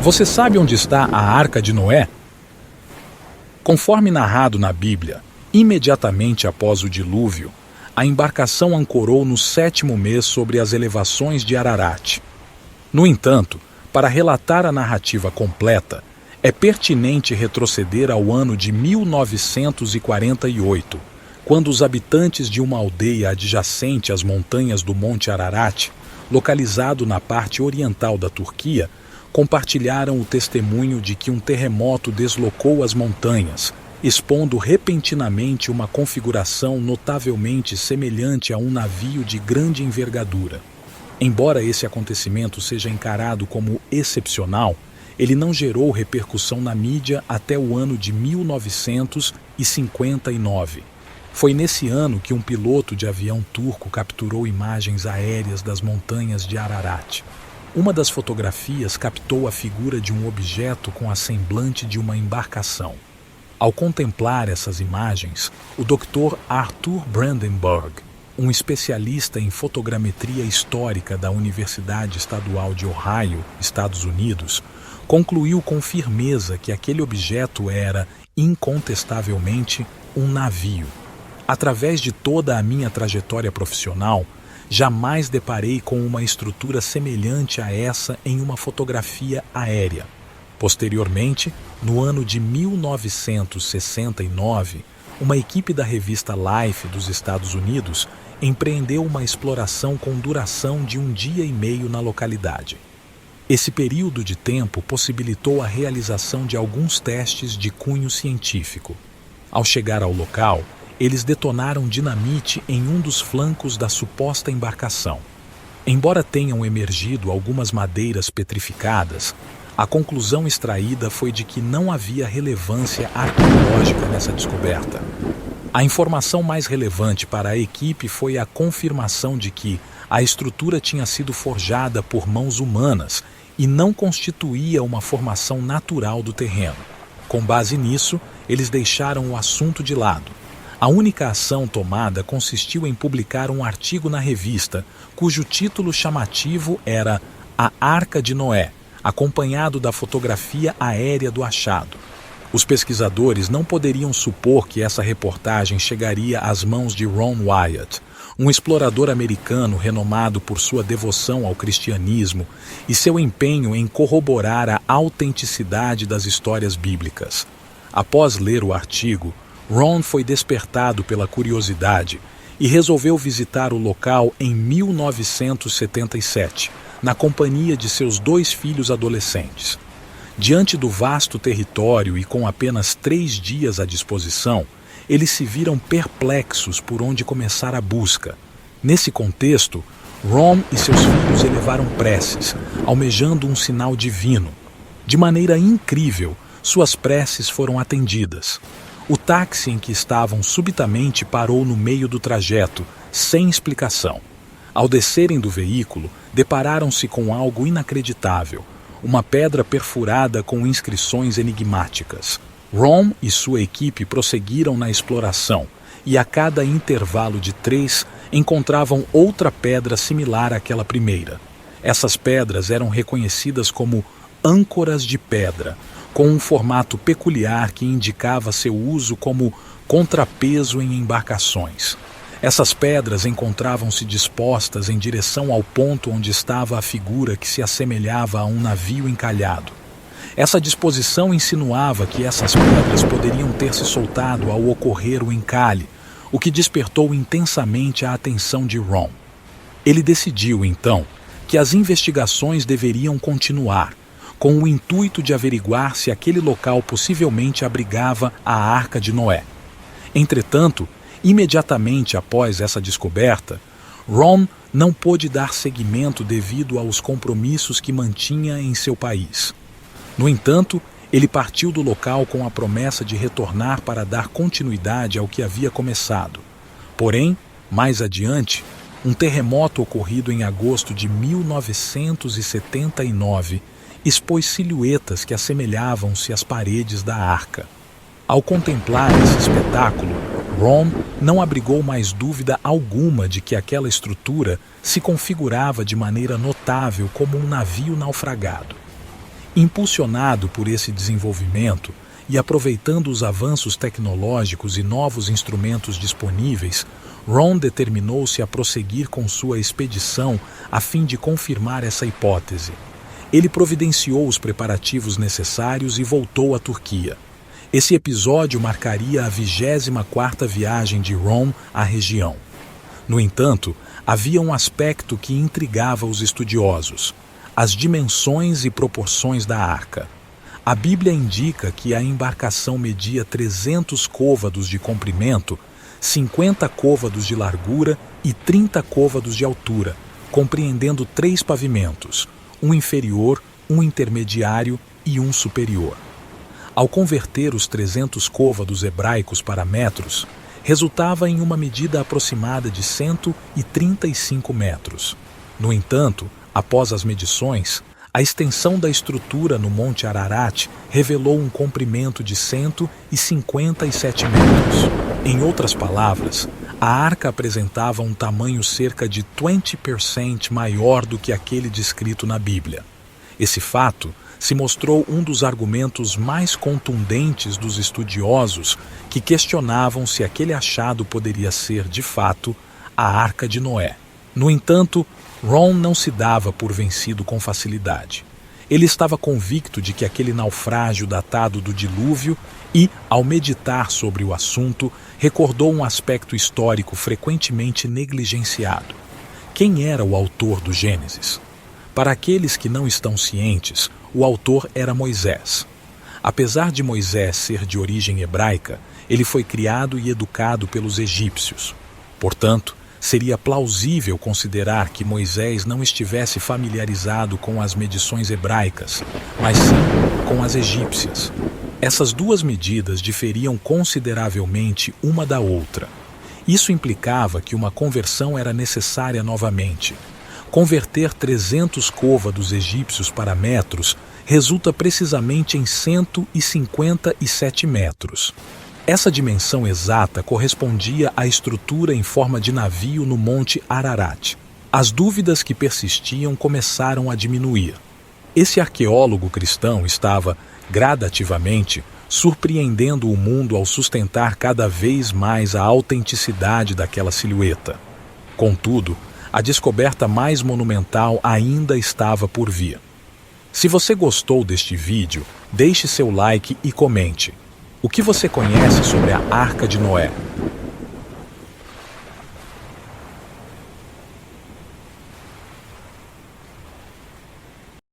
Você sabe onde está a Arca de Noé? Conforme narrado na Bíblia, imediatamente após o dilúvio, a embarcação ancorou no 7º mês sobre as elevações de Ararat. No entanto, para relatar a narrativa completa, é pertinente retroceder ao ano de 1948, quando os habitantes de uma aldeia adjacente às montanhas do Monte Ararat, localizado na parte oriental da Turquia, compartilharam o testemunho de que um terremoto deslocou as montanhas, expondo repentinamente uma configuração notavelmente semelhante a um navio de grande envergadura. Embora esse acontecimento seja encarado como excepcional, ele não gerou repercussão na mídia até o ano de 1959. Foi nesse ano que um piloto de avião turco capturou imagens aéreas das montanhas de Ararat. Uma das fotografias captou a figura de um objeto com a semblante de uma embarcação. Ao contemplar essas imagens, o Dr. Arthur Brandenburg, um especialista em fotogrametria histórica da Universidade Estadual de Ohio, Estados Unidos, concluiu com firmeza que aquele objeto era, incontestavelmente, um navio. Através de toda a minha trajetória profissional, jamais deparei com uma estrutura semelhante a essa em uma fotografia aérea. Posteriormente, no ano de 1969, uma equipe da revista Life dos Estados Unidos empreendeu uma exploração com duração de 1 dia e meio na localidade. Esse período de tempo possibilitou a realização de alguns testes de cunho científico. Ao chegar ao local, eles detonaram dinamite em um dos flancos da suposta embarcação. Embora tenham emergido algumas madeiras petrificadas, a conclusão extraída foi de que não havia relevância arqueológica nessa descoberta. A informação mais relevante para a equipe foi a confirmação de que a estrutura tinha sido forjada por mãos humanas e não constituía uma formação natural do terreno. Com base nisso, eles deixaram o assunto de lado. A única ação tomada consistiu em publicar um artigo na revista, cujo título chamativo era A Arca de Noé, acompanhado da fotografia aérea do achado. Os pesquisadores não poderiam supor que essa reportagem chegaria às mãos de Ron Wyatt, um explorador americano renomado por sua devoção ao cristianismo e seu empenho em corroborar a autenticidade das histórias bíblicas. Após ler o artigo, Ron foi despertado pela curiosidade e resolveu visitar o local em 1977, na companhia de seus 2 filhos adolescentes. Diante do vasto território e com apenas 3 dias à disposição, eles se viram perplexos por onde começar a busca. Nesse contexto, Ron e seus filhos elevaram preces, almejando um sinal divino. De maneira incrível, suas preces foram atendidas. O táxi em que estavam subitamente parou no meio do trajeto, sem explicação. Ao descerem do veículo, depararam-se com algo inacreditável, uma pedra perfurada com inscrições enigmáticas. Ron e sua equipe prosseguiram na exploração e a cada intervalo de 3 encontravam outra pedra similar àquela primeira. Essas pedras eram reconhecidas como âncoras de pedra, com um formato peculiar que indicava seu uso como contrapeso em embarcações. Essas pedras encontravam-se dispostas em direção ao ponto onde estava a figura que se assemelhava a um navio encalhado. Essa disposição insinuava que essas pedras poderiam ter se soltado ao ocorrer o encalhe, o que despertou intensamente a atenção de Ron. Ele decidiu, então, que as investigações deveriam continuar, com o intuito de averiguar se aquele local possivelmente abrigava a Arca de Noé. Entretanto, imediatamente após essa descoberta, Ron não pôde dar seguimento devido aos compromissos que mantinha em seu país. No entanto, ele partiu do local com a promessa de retornar para dar continuidade ao que havia começado. Porém, mais adiante, um terremoto ocorrido em agosto de 1979 expôs silhuetas que assemelhavam-se às paredes da arca. Ao contemplar esse espetáculo, Ron não abrigou mais dúvida alguma de que aquela estrutura se configurava de maneira notável como um navio naufragado. Impulsionado por esse desenvolvimento e aproveitando os avanços tecnológicos e novos instrumentos disponíveis, Ron determinou-se a prosseguir com sua expedição a fim de confirmar essa hipótese. Ele providenciou os preparativos necessários e voltou à Turquia. Esse episódio marcaria a 24ª viagem de Ron à região. No entanto, havia um aspecto que intrigava os estudiosos: as dimensões e proporções da arca. A Bíblia indica que a embarcação media 300 côvados de comprimento, 50 côvados de largura e 30 côvados de altura, compreendendo 3 pavimentos, um inferior, um intermediário e um superior. Ao converter os 300 côvados hebraicos para metros, resultava em uma medida aproximada de 135 metros. No entanto, após as medições, a extensão da estrutura no Monte Ararat revelou um comprimento de 157 metros. Em outras palavras, a arca apresentava um tamanho cerca de 20% maior do que aquele descrito na Bíblia. Esse fato se mostrou um dos argumentos mais contundentes dos estudiosos que questionavam se aquele achado poderia ser, de fato, a Arca de Noé. No entanto, Ron não se dava por vencido com facilidade. Ele estava convicto de que aquele naufrágio datado do dilúvio e, ao meditar sobre o assunto, recordou um aspecto histórico frequentemente negligenciado. Quem era o autor do Gênesis? Para aqueles que não estão cientes, o autor era Moisés. Apesar de Moisés ser de origem hebraica, ele foi criado e educado pelos egípcios. Portanto, seria plausível considerar que Moisés não estivesse familiarizado com as medições hebraicas, mas sim com as egípcias. Essas duas medidas diferiam consideravelmente uma da outra. Isso implicava que uma conversão era necessária novamente. Converter 300 côvados egípcios para metros resulta precisamente em 157 metros. Essa dimensão exata correspondia à estrutura em forma de navio no Monte Ararat. As dúvidas que persistiam começaram a diminuir. Esse arqueólogo cristão estava, gradativamente, surpreendendo o mundo ao sustentar cada vez mais a autenticidade daquela silhueta. Contudo, a descoberta mais monumental ainda estava por vir. Se você gostou deste vídeo, deixe seu like e comente. O que você conhece sobre a Arca de Noé?